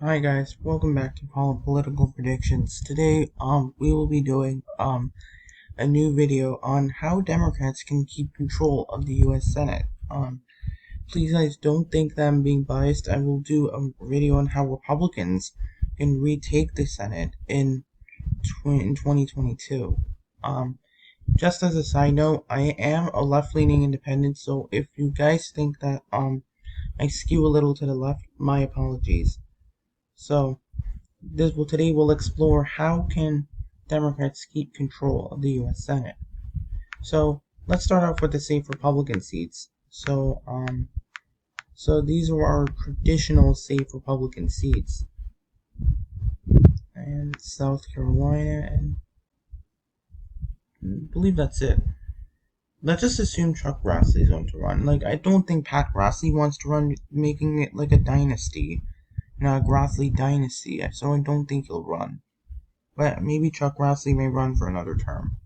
Hi guys, welcome back to Political Predictions. Today, we will be doing, a new video on how Democrats can keep control of the U.S. Senate. Please guys, don't think that I'm being biased. I will do a video on how Republicans can retake the Senate in 2022. Just as a side note, I am a left-leaning independent, so if you guys think that, I skew a little to the left, my apologies. So, today we'll explore how can Democrats keep control of the U.S. Senate. So let's start off with the safe Republican seats. So these are our traditional safe Republican seats, and South Carolina, and I believe that's it. Let's just assume Chuck Grassley is going to run. I don't think Pat Grassley wants to run, making it like a dynasty, a Grassley dynasty. So I don't think he'll run. But maybe Chuck Grassley may run for another term.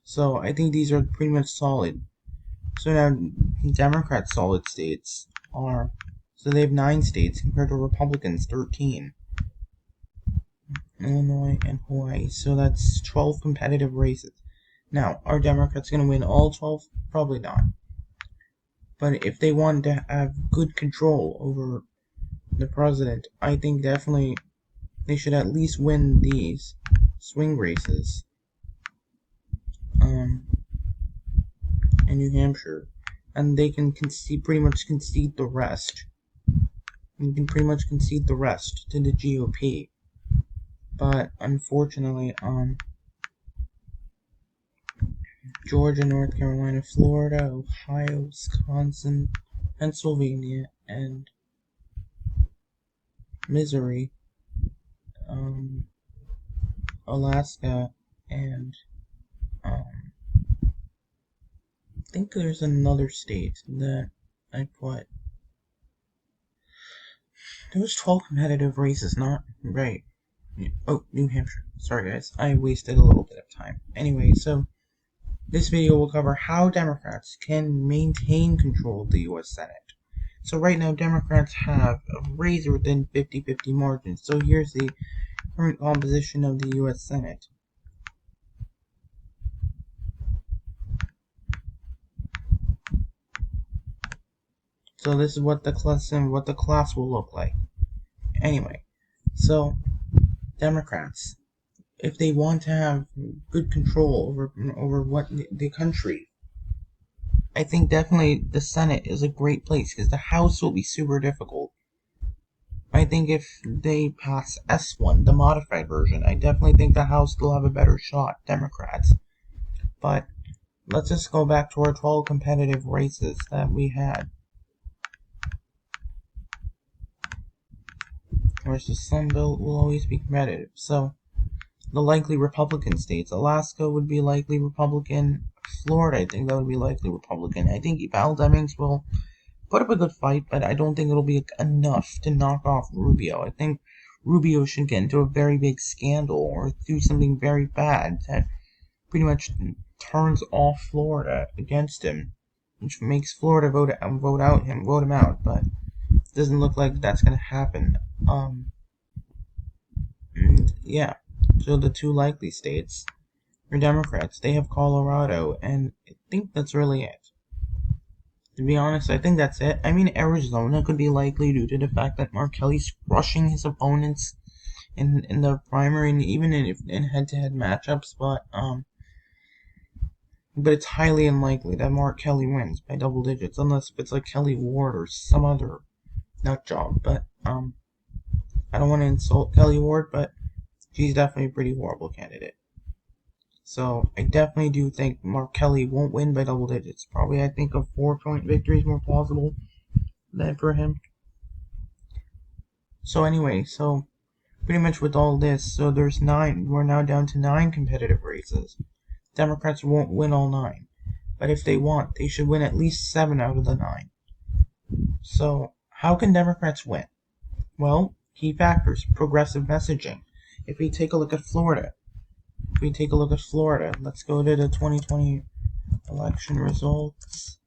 So I think these are pretty much solid. So now, Democrats' solid states are, so they have 9 states compared to Republicans' 13. Illinois and Hawaii. So that's 12 competitive races. Now, are Democrats going to win all 12? Probably not. But if they want to have good control over the president, I think definitely they should at least win these swing races. In New Hampshire, and they can pretty much concede the rest. You can pretty much concede the rest to the GOP. But unfortunately, Georgia, North Carolina, Florida, Ohio, Wisconsin, Pennsylvania, and Missouri, Alaska, and I think there's another state that I put. There was 12 competitive races, not right. Oh, New Hampshire. Sorry guys, I wasted a little bit of time. Anyway, so this video will cover how Democrats can maintain control of the U.S. Senate. So right now, Democrats have a razor thin 50-50 margin. So here's the current composition of the U.S. Senate. So this is what the class will look like. Anyway, so Democrats, if they want to have good control over what the country, I think definitely the Senate is a great place because the House will be super difficult. I think if they pass S1, the modified version, I definitely think the House will have a better shot, Democrats. But let's just go back to our 12 competitive races that we had. Whereas the Sun Belt will always be competitive. So, the likely Republican states. Alaska would be likely Republican. Florida, I think that would be likely Republican. I think Val Demings will put up a good fight, but I don't think it'll be enough to knock off Rubio. I think Rubio should get into a very big scandal or do something very bad that pretty much turns off Florida against him, which makes Florida vote him out. But it doesn't look like that's gonna happen. Yeah. So the 2 likely states are Democrats. They have Colorado, and I think that's really it. To be honest, I think that's it. I mean, Arizona could be likely due to the fact that Mark Kelly's crushing his opponents in the primary and even in head-to-head matchups, but it's highly unlikely that Mark Kelly wins by double digits, unless if it's like Kelly Ward or some other nut job. But I don't want to insult Kelly Ward, but she's definitely a pretty horrible candidate. So I definitely do think Mark Kelly won't win by double digits. Probably I think a 4-point victory is more plausible than for him. So anyway, so pretty much with all this, so there's 9. We're now down to 9 competitive races. Democrats won't win all 9. But if they want, they should win at least 7 out of the 9. So how can Democrats win? Well, key factors, progressive messaging. If we take a look at Florida, let's go to the 2020 election results.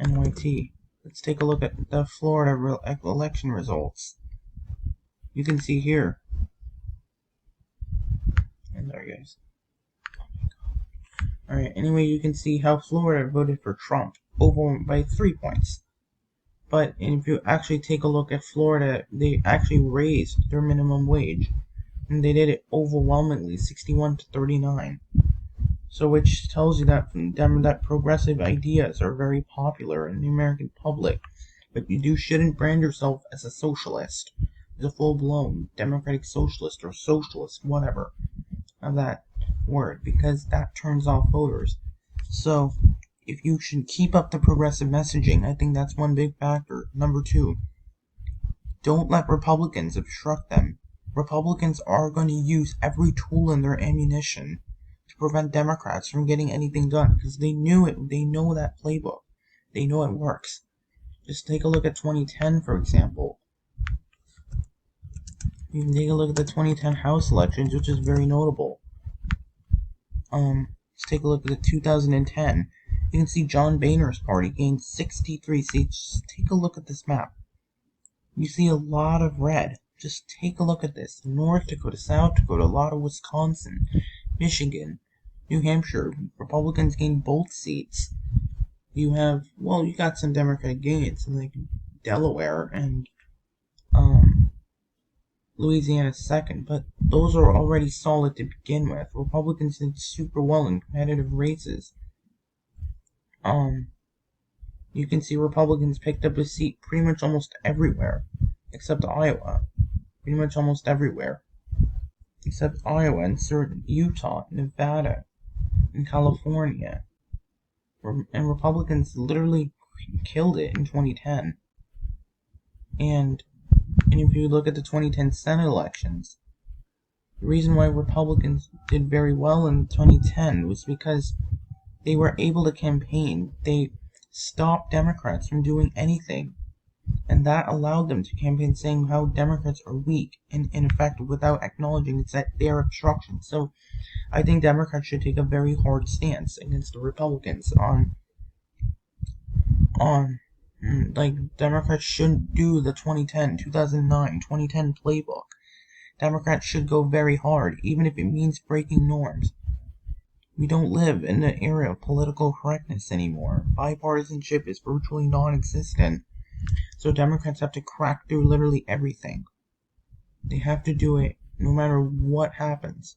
NYT. let's take a look at the Florida election results. You can see here. And there it goes. Alright, anyway, you can see how Florida voted for Trump over by 3 points. But if you actually take a look at Florida, they actually raised their minimum wage. And they did it overwhelmingly, 61 to 39. So which tells you that progressive ideas are very popular in the American public. But you shouldn't brand yourself as a socialist, as a full-blown democratic socialist or socialist, whatever, of that word, because that turns off voters. So if you should keep up the progressive messaging, I think that's one big factor. Number 2, don't let Republicans obstruct them. Republicans are going to use every tool in their ammunition to prevent Democrats from getting anything done, because they knew it. They know that playbook. They know it works. Just take a look at 2010, for example. You can take a look at the 2010 House elections, which is very notable. Let's take a look at the 2010. You can see John Boehner's party gained 63 seats. Just take a look at this map. You see a lot of red. Just take a look at this. North Dakota, South Dakota, a lot of Wisconsin, Michigan, New Hampshire. Republicans gained both seats. You got some Democratic gains in like Delaware and Louisiana second, but those are already solid to begin with. Republicans did super well in competitive races. You can see Republicans picked up a seat pretty much almost everywhere, except Iowa. Pretty much almost everywhere, except Iowa and certain Utah, Nevada, and California. And Republicans literally killed it in 2010. And if you look at the 2010 Senate elections, the reason why Republicans did very well in 2010 was because they were able to campaign. They stopped Democrats from doing anything, and that allowed them to campaign saying how Democrats are weak and ineffective without acknowledging that they are obstruction. So I think Democrats should take a very hard stance against the Republicans like Democrats shouldn't do the 2010, 2009, 2010 playbook. Democrats should go very hard, even if it means breaking norms. We don't live in the era of political correctness anymore. Bipartisanship is virtually non-existent. So Democrats have to crack through literally everything. They have to do it no matter what happens.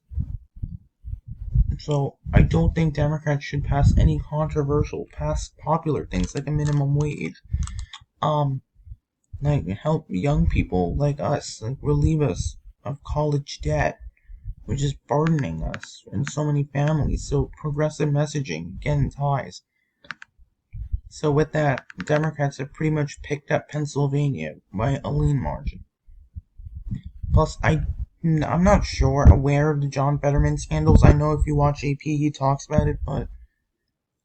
So I don't think Democrats should pass any popular things like a minimum wage. Like help young people like us, like relieve us of college debt, which is burdening us and so many families. So progressive messaging again ties. So with that, Democrats have pretty much picked up Pennsylvania by a lean margin. Plus, I'm not aware of the John Fetterman scandals. I know if you watch AP, he talks about it, but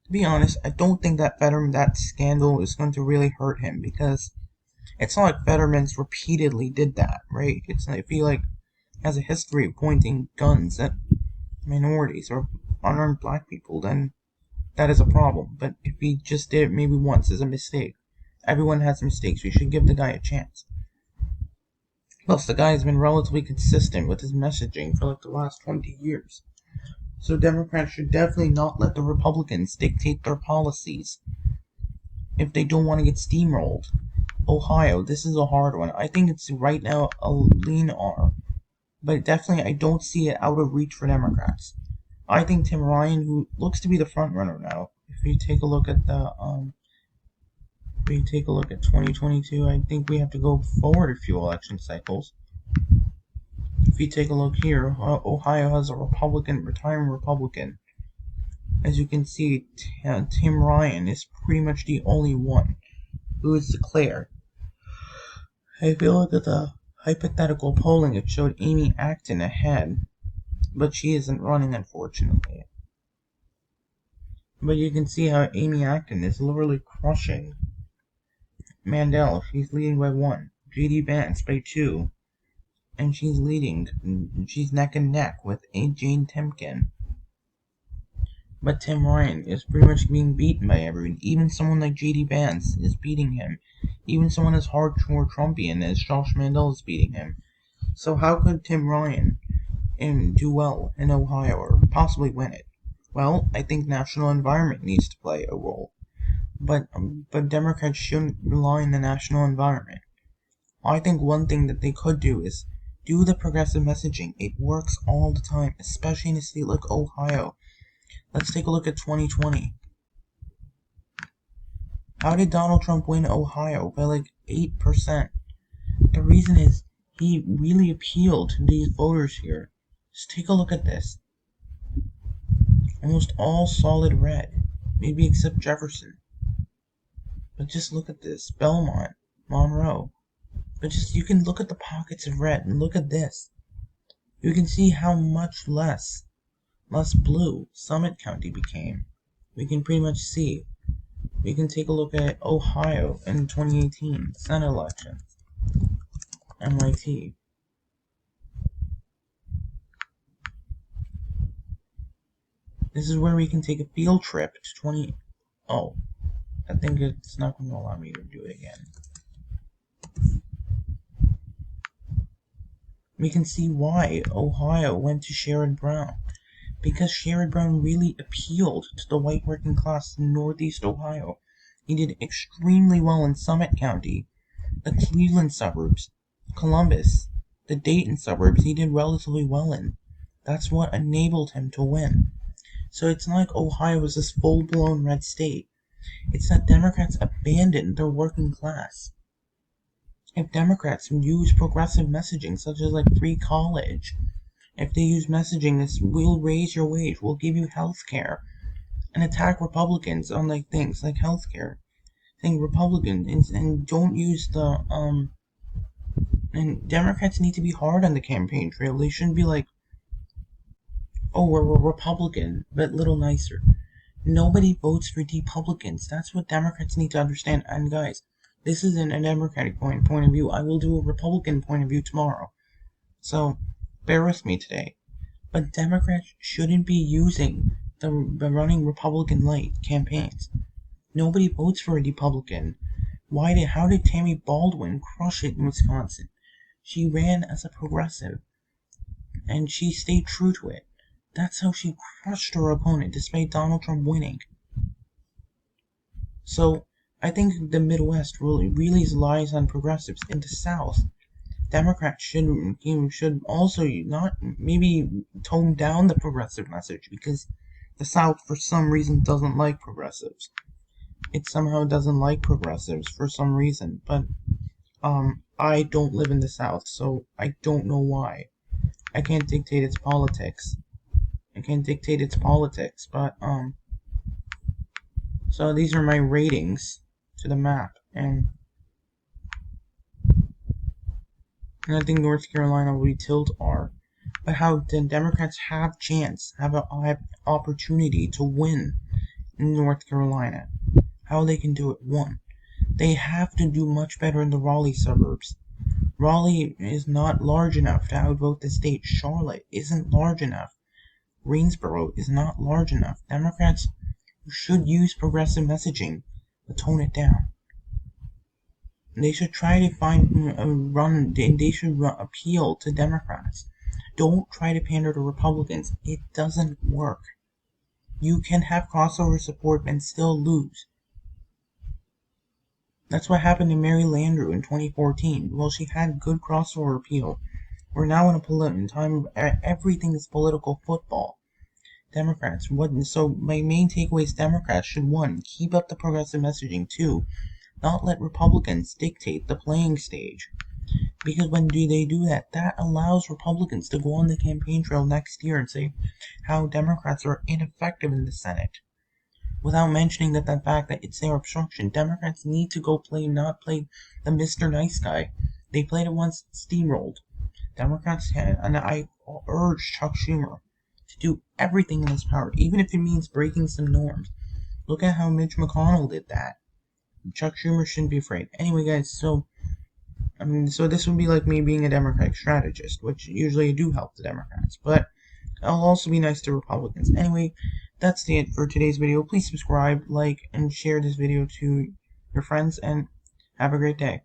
to be honest, I don't think that scandal is going to really hurt him, because it's not like Fetterman's repeatedly did that, right? I feel like has a history of pointing guns at minorities or unarmed black people, then that is a problem. But if he just did it maybe once as a mistake, everyone has mistakes. We should give the guy a chance. Plus, the guy has been relatively consistent with his messaging for like the last 20 years. So Democrats should definitely not let the Republicans dictate their policies if they don't want to get steamrolled. Ohio, this is a hard one. I think it's right now a lean R. But definitely I don't see it out of reach for Democrats. I think Tim Ryan, who looks to be the front runner now, if you take a look at 2022, I think we have to go forward a few election cycles. If you take a look here, Ohio has a retiring Republican. As you can see, Tim Ryan is pretty much the only one who is declared. If you look at the hypothetical polling, it showed Amy Acton ahead, but she isn't running, unfortunately. But you can see how Amy Acton is literally crushing Mandel. She's leading by 1. J.D. Vance by 2. And she's neck and neck with Jane Timken. But Tim Ryan is pretty much being beaten by everyone. Even someone like J.D. Vance is beating him. Even someone as hardcore Trumpian as Josh Mandel is beating him. So how could Tim Ryan do well in Ohio or possibly win it? Well, I think national environment needs to play a role. But Democrats shouldn't rely on the national environment. I think one thing that they could do is do the progressive messaging. It works all the time, especially in a state like Ohio. Let's take a look at 2020. How did Donald Trump win Ohio by like 8%? The reason is he really appealed to these voters here. Just take a look at this. Almost all solid red, maybe except Jefferson. But just look at this. Belmont, Monroe. But just you can look at the pockets of red and look at this. You can see how much less blue Summit County became. We can pretty much see. We can take a look at Ohio in 2018 Senate election. MIT. This is where we can take a field trip to 20. Oh, I think it's not going to allow me to do it again. We can see why Ohio went to Sherrod Brown. Because Sherrod Brown really appealed to the white working class in Northeast Ohio. He did extremely well in Summit County, the Cleveland suburbs, Columbus, the Dayton suburbs, he did relatively well in. That's what enabled him to win. So it's not like Ohio was this full-blown red state. It's that Democrats abandoned their working class. If Democrats use progressive messaging, such as like free college, if they use messaging this, we'll raise your wage, we'll give you health care, and attack Republicans on like things like health care, think Republicans, and don't use the, and Democrats need to be hard on the campaign trail. They shouldn't be like, oh, we're a Republican, but a little nicer. Nobody votes for Republicans. That's what Democrats need to understand. And guys, this isn't a Democratic point of view. I will do a Republican point of view tomorrow. So, bear with me today. But Democrats shouldn't be using the running Republican light campaigns. Nobody votes for a Republican. How did Tammy Baldwin crush it in Wisconsin? She ran as a progressive, and she stayed true to it. That's how she crushed her opponent, despite Donald Trump winning. So, I think the Midwest really lies on progressives. In the South, Democrats should also not maybe tone down the progressive message, because the South, for some reason, doesn't like progressives. It somehow doesn't like progressives for some reason, but I don't live in the South, so I don't know why. I can't dictate its politics. But so these are my ratings to the map, and I think North Carolina will be tilt R. But how the Democrats have opportunity to win in North Carolina. How they can do it. One, they have to do much better in the Raleigh suburbs. Raleigh is not large enough to outvote the state. Charlotte isn't large enough. Greensboro is not large enough. Democrats should use progressive messaging, but tone it down. They should try to they should appeal to Democrats. Don't try to pander to Republicans. It doesn't work. You can have crossover support and still lose. That's what happened to Mary Landrieu in 2014. Well, she had good crossover appeal. We're now in a time of everything is political football. Democrats, so my main takeaway is Democrats should, 1, keep up the progressive messaging, 2, not let Republicans dictate the playing stage. Because when they do that, that allows Republicans to go on the campaign trail next year and say how Democrats are ineffective in the Senate. Without mentioning that the fact that it's their obstruction. Democrats need to go not play the Mr. Nice Guy. They played it once, steamrolled. Democrats can, and I urge Chuck Schumer to do everything in his power, even if it means breaking some norms. Look at how Mitch McConnell did that. Chuck Schumer shouldn't be afraid. Anyway, guys, so this would be like me being a Democratic strategist, which usually I do help the Democrats, but I'll also be nice to Republicans. Anyway, that's it for today's video. Please subscribe, like, and share this video to your friends, and have a great day.